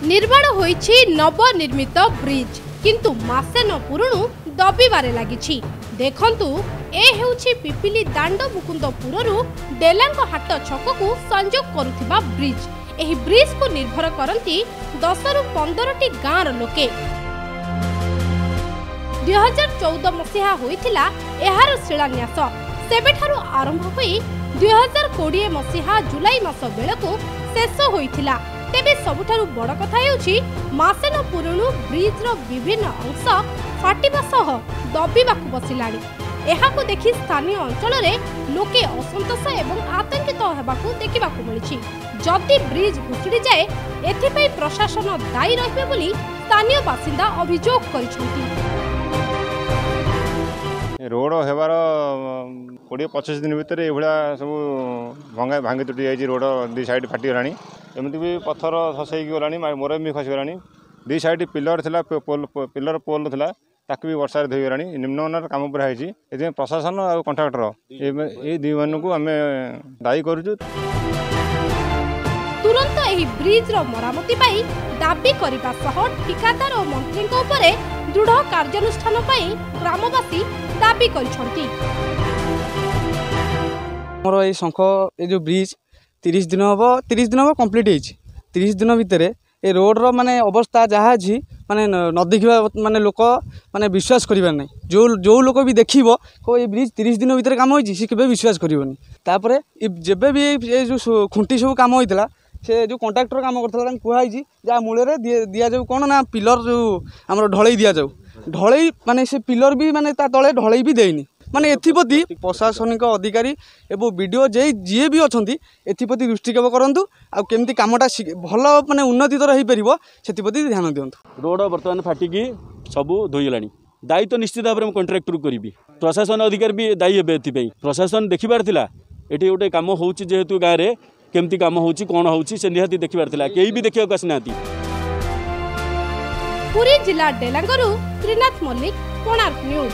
निर्माण होईछि नवनिर्मित ब्रिज किंतु मासे न पुरुणु दबिबारे लागिछि। देखंतु ए हेउछि पिपिली दांड मुकुंदपुररु डेलांगहाट छककु संयोग करुथिबा ब्रिज। एही ब्रिज को निर्भर करंती 10 रु 15टी गाँर लोके। 2014 मसीहा होइथिला एहार शिलान्यास। सेबेठारु आरंभ होई 2020 मसीहा जुलाई मास बेलकु शेष होइथिला। तेबे सबुठारु बड़ कथा हेउछि मासे न पुरुणु ब्रिज रो विभिन्न अंश फाटिबा सह दबिबाकु बसिलाणी। एहाकु देखि स्थानीय अंचल रे लोके असंतोष एवं आतंकित हेबाकु देखिबाकु मिलिछि। जदि ब्रिज भुसुडी जाए एथिपई प्रशासन दायी रहिबे बोली स्थानीय बासिंदा अभियोग करिसथि। रोड हेबार 20-25 दिन भितर एभला सब भांगी तुटी जाइए। रोड दी साइड फाटी गलानी। एमती भी पत्थर खसैक गलानी, मोरम भी खसी गलानी। दी साइड पिलर थिला, पिलर पोल थिला, ताकि भी वर्षा धोई गलानी। निम्नमानर काम पूरा होइछि। एते प्रशासन और कॉन्ट्रैक्टर ए दी मानकु आमे दायी करूछु। तुरंत एही ब्रिज रो मरामती पाई दाबी करिबा सह ठिकादार और मंत्री उपरे दृढ़ कार्यानुष्ठान पाई ग्रामवासी दाबी करिसथि। मोर ए शंख ए जो ब्रिज 30 दिन हम कंप्लीट होइछि। 30 दिन भितर ए रोड रो माने अवस्था जहाँ अच्छी माने न देखा माने लोक माने विश्वास करिबार नै। जो लोक भी देखिबो को ए ब्रिज 30 दिन भितर काम होइछि से केबे विश्वास करिवनी। तापरे जेबे भी ए जो खुंटी सब काम होइतला से जो कॉन्ट्रैक्टर काम करथला कुहाइछि जा मूले रे दिया जाऊ कोन ना पिलर जो हमर ढळई दिया जाऊ। ढळई माने से पिलर भी माने ता तळे ढळई भी देइनी। माने एथिपति प्रशासनिक अधिकारी एवं वीडियो जी भी अच्छा एथिपति दृष्टिक्षेप करूँ। आ केमती कामटा भल माने उन्नति हो पार से ध्यान दिंतु। रोड बर्तमान फाटिकी सबू धोईगलानी। दायी तो निश्चित भाव में कॉन्ट्रैक्टर करी। प्रशासन अधिकारी भी दायी हे। एथि प्रशासन देखिबार थिला एठी गोटे काम होउछि जेहेतु गाँव में केमती काम होउछि कोन होउछि से निहाती देखिबार थिला। केही भी देखिବାକୁ आसिनाती। पुरी जिला डेलांगरू त्रिनाथ मल्लिक, कोणार्क न्यूज।